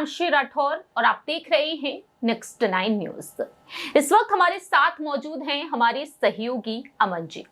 हिमांशी राठौर और आप देख रहे हैं नेक्स्ट 9 न्यूज। इस वक्त हमारे साथ मौजूद हैं हमारे सहयोगी अमन जी,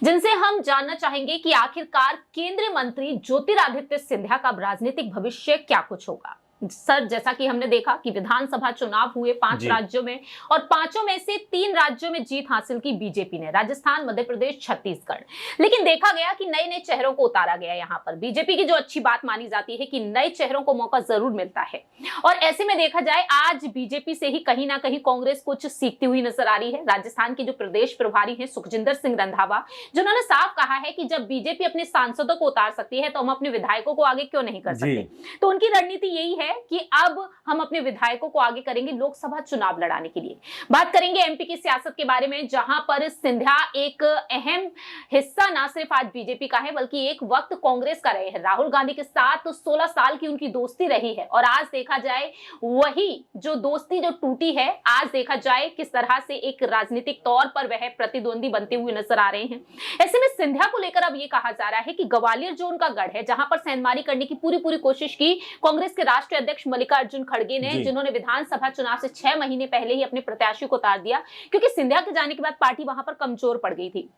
जिनसे हम जानना चाहेंगे कि आखिरकार केंद्रीय मंत्री ज्योतिरादित्य सिंधिया का राजनीतिक भविष्य क्या कुछ होगा। सर, जैसा कि हमने देखा कि विधानसभा चुनाव हुए 5 राज्यों में और 5 में से 3 राज्यों में जीत हासिल की बीजेपी ने, राजस्थान, मध्य प्रदेश, छत्तीसगढ़। लेकिन देखा गया कि नए नए चेहरों को उतारा गया। यहाँ पर बीजेपी की जो अच्छी बात मानी जाती है कि नए चेहरों को मौका जरूर मिलता है, और ऐसे में देखा जाए आज बीजेपी से ही कहीं ना कहीं कांग्रेस कुछ सीखती हुई नजर आ रही है। राजस्थान के जो प्रदेश प्रभारी हैं सुखजिंदर सिंह रंधावा, जिन्होंने साफ कहा है कि जब बीजेपी अपने सांसदों को उतार सकती है तो हम अपने विधायकों को आगे क्यों नहीं कर सकते। तो उनकी रणनीति यही है कि अब हम अपने विधायकों को आगे करेंगे लोकसभा चुनाव लड़ाने के लिए। बात करेंगे एमपी की सियासत के बारे में, जहां पर सिंधिया एक अहम हिस्सा ना सिर्फ आज बीजेपी का है बल्कि एक वक्त कांग्रेस का रहे हैं। राहुल गांधी के साथ 16 साल की उनकी दोस्ती रही है, और आज देखा जाए वही जो दोस्ती जो टूटी है, आज देखा जाए किस तरह से एक राजनीतिक तौर पर वह प्रतिद्वंदी बनते हुए नजर आ रहे हैं। ऐसे में सिंधिया को लेकर अब यह कहा जा रहा है कि ग्वालियर जो उनका गढ़ है, जहां पर सेंधमारी करने की पूरी कोशिश की कांग्रेस के राष्ट्रीय अध्यक्ष मल्लिकार्जुन खड़गे ने, जिन्होंने विधानसभा चुनाव से 6 महीने पहले ही अपने प्रत्याशी को उतार दिया, क्योंकि सिंधिया के जाने के बाद पार्टी वहां पर कमजोर पड़ गई थी।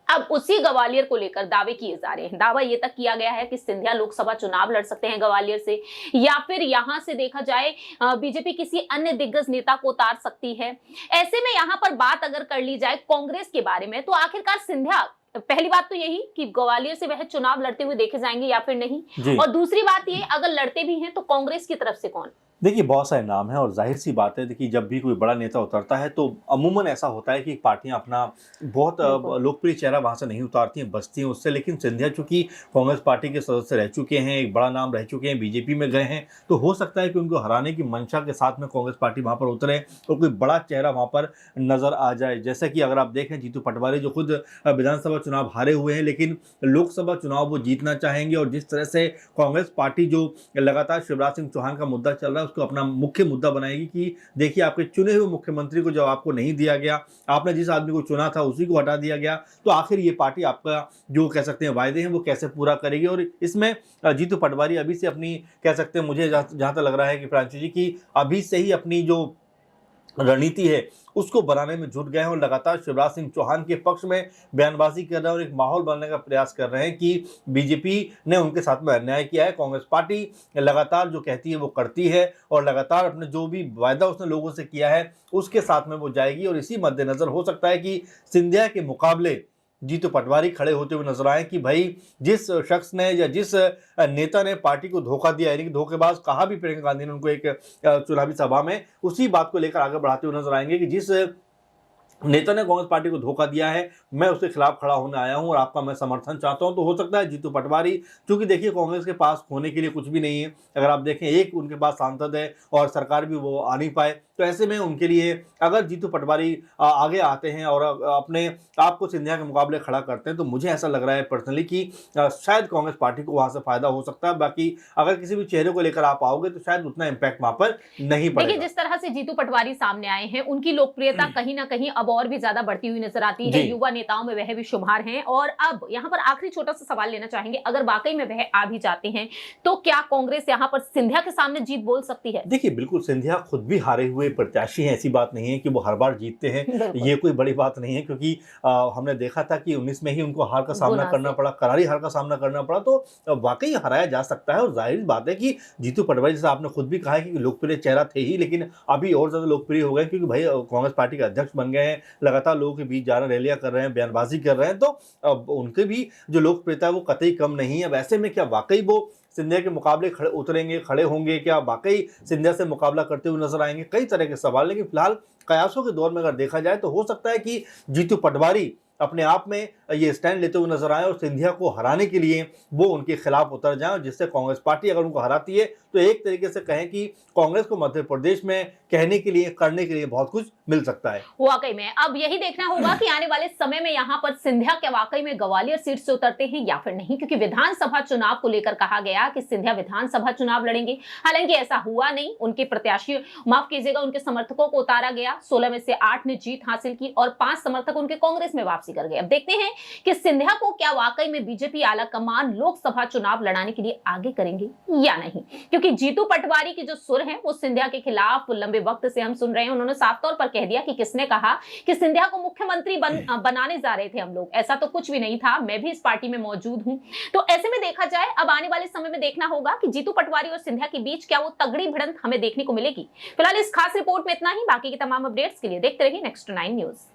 अब उसी ग्वालियर को लेकर दावे किए जा रहे हैं। दावा यह तक किया गया है कि सिंधिया लोकसभा चुनाव लड़ सकते हैं ग्वालियर से, या फिर यहां से देखा जाए बीजेपी किसी अन्य दिग्गज नेता को उतार सकती है। ऐसे में यहां पर बात अगर कर ली जाए कांग्रेस के बारे में, तो आखिरकार सिंधिया, पहली बात तो यही कि ग्वालियर से वह चुनाव लड़ते हुए देखे जाएंगे या फिर नहीं, और दूसरी बात ये अगर लड़ते भी हैं तो कांग्रेस की तरफ से कौन। देखिए, बहुत सारे नाम हैं और जाहिर सी बात है कि जब भी कोई बड़ा नेता उतरता है तो अमूमन ऐसा होता है कि पार्टियां अपना बहुत लोकप्रिय चेहरा वहां से नहीं उतारती हैं, बचती हैं उससे। लेकिन सिंधिया चूंकि कांग्रेस पार्टी के सदस्य रह चुके हैं, एक बड़ा नाम रह चुके हैं, बीजेपी में गए हैं, तो हो सकता है कि उनको हराने की मंशा के साथ में कांग्रेस पार्टी वहां पर उतरे और कोई बड़ा चेहरा वहां पर नजर आ जाए। जैसे कि अगर आप देखें, जीतू पटवारी जो खुद विधानसभा चुनाव हारे हुए हैं लेकिन लोकसभा चुनाव वो जीतना चाहेंगे, और जिस तरह से कांग्रेस पार्टी जो लगातार शिवराज सिंह चौहान का मुद्दा चल रहा है उसको अपना मुख्य मुद्दा बनाएगी कि देखिए, आपके चुने हुए मुख्यमंत्री को जब आपको नहीं दिया गया, आपने जिस आदमी को चुना था उसी को हटा दिया गया, तो आखिर ये पार्टी आपका जो कह सकते हैं वायदे हैं वो कैसे पूरा करेगी। और इसमें जीतू पटवारी अभी से अपनी कह सकते हैं, मुझे जहां तक लग रहा है कि प्रांशु जी की अभी से ही अपनी जो रणनीति है उसको बनाने में जुट गए हैं और लगातार शिवराज सिंह चौहान के पक्ष में बयानबाजी कर रहे हैं और एक माहौल बनाने का प्रयास कर रहे हैं कि बीजेपी ने उनके साथ में अन्याय किया है, कांग्रेस पार्टी लगातार जो कहती है वो करती है और लगातार अपने जो भी वायदा उसने लोगों से किया है उसके साथ में वो जाएगी। और इसी मद्देनजर हो सकता है कि सिंधिया के मुकाबले जीतू पटवारी खड़े होते हुए नजर आए कि भाई जिस शख्स ने या जिस नेता ने पार्टी को धोखा दिया, यानी कि धोखेबाज कहा भी प्रियंका गांधी ने उनको एक चुनावी सभा में, उसी बात को लेकर आगे बढ़ाते हुए नजर आएंगे कि जिस नेता ने कांग्रेस पार्टी को धोखा दिया है मैं उसके खिलाफ खड़ा होने आया हूं और आपका मैं समर्थन चाहता हूं। तो हो सकता है जीतू पटवारी, क्योंकि देखिए कांग्रेस के पास खोने के लिए कुछ भी नहीं है, अगर आप देखें एक उनके पास सांसद है और सरकार भी वो आ नहीं पाए, तो ऐसे में उनके लिए अगर जीतू पटवारी आगे आते हैं और अपने आप को सिंधिया के मुकाबले खड़ा करते हैं तो मुझे ऐसा लग रहा है पर्सनली कि शायद कांग्रेस पार्टी को वहां से फायदा हो सकता है। बाकी अगर किसी भी चेहरे को लेकर आप आओगे तो शायद उतना इम्पैक्ट वहां पर नहीं पड़ेगा। देखिए, जिस तरह से जीतू पटवारी सामने आए हैं उनकी लोकप्रियता कहीं ना कहीं अब और भी ज्यादा बढ़ती हुई नजर आती है। युवा नेताओं में वह भी शुमार हैं। और अब यहाँ पर आखिरी छोटा सा सवाल लेना चाहेंगे, अगर वाकई में वह आ भी जाते हैं तो क्या कांग्रेस यहाँ पर सिंधिया के सामने जीत बोल सकती है? देखिए, बिल्कुल, सिंधिया खुद भी हारे हुए प्रत्याशी हैं, ऐसी बात नहीं है कि वो हर बार जीतते हैं, ये कोई बड़ी बात नहीं है, क्योंकि हमने देखा था कि 19 में ही उनको हार का सामना करना पड़ा, करारी हार का सामना करना पड़ा, तो वाकई हराया जा सकता है। और जाहिर बात है कि जीतू पटवारी, जैसा आपने खुद भी कहा है कि लोकप्रिय चेहरा थे ही, लेकिन अभी और ज्यादा लोकप्रिय हो गए क्योंकि भाई कांग्रेस पार्टी के अध्यक्ष बन गए हैं, लगातार लोगों के बीच जा रहे हैं, रैलियां कर रहे हैं, बयानबाजी कर रहे हैं, तो अब उनके भी जो लोकप्रियता है वो कतई कम नहीं है। वैसे में क्या वाकई वो सिंधिया के मुकाबले खड़े होंगे, क्या वाकई सिंधिया से मुकाबला करते हुए नजर आएंगे, कई तरह के सवाल। लेकिन फिलहाल कयासों के दौर में अगर देखा जाए तो हो सकता है कि जीतू पटवारी अपने आप में ये स्टैंड लेते हुए नजर आए और सिंधिया को हराने के लिए वो उनके खिलाफ उतर जाएं, जिससे कांग्रेस पार्टी अगर उनको हराती है तो एक तरीके से कहें कि कांग्रेस को मध्य प्रदेश में कहने के लिए, करने के लिए बहुत कुछ मिल सकता है। वाकई में अब यही देखना होगा कि आने वाले समय में यहाँ पर सिंधिया क्या वाकई में ग्वालियर सीट से उतरते हैं या फिर नहीं, क्योंकि विधानसभा चुनाव को लेकर कहा गया कि सिंधिया विधानसभा चुनाव लड़ेंगे। हालांकि ऐसा हुआ नहीं, उनके प्रत्याशी, माफ कीजिएगा, उनके समर्थकों को उतारा गया। 16 में से 8 ने जीत हासिल की और 5 समर्थक उनके कांग्रेस में वापसी कर गए। अब देखते हैं कि सिंधिया को क्या वाकई में बीजेपी आला कमान लोकसभा चुनाव लड़ाने के लिए आगे करेंगे या नहीं, क्योंकि जीतू पटवारी की जो सुर है वो सिंधिया के खिलाफ लंबे वक्त से हम सुन रहे हैं। उन्होंने साफ तौर पर कह दिया कि किसने कहा कि सिंधिया को मुख्यमंत्री बनाने जा रहे थे हम लोग, ऐसा तो कुछ भी नहीं था, मैं भी इस पार्टी में मौजूद हूं। तो ऐसे में देखा जाए अब आने वाले समय में देखना होगा कि जीतू पटवारी और सिंधिया के बीच क्या वो तगड़ी भिड़ंत हमें देखने को मिलेगी। फिलहाल इस खास रिपोर्ट में इतना ही। बाकी की तमाम अपडेट्स के लिए देखते रहिए नेक्स्ट 9 न्यूज।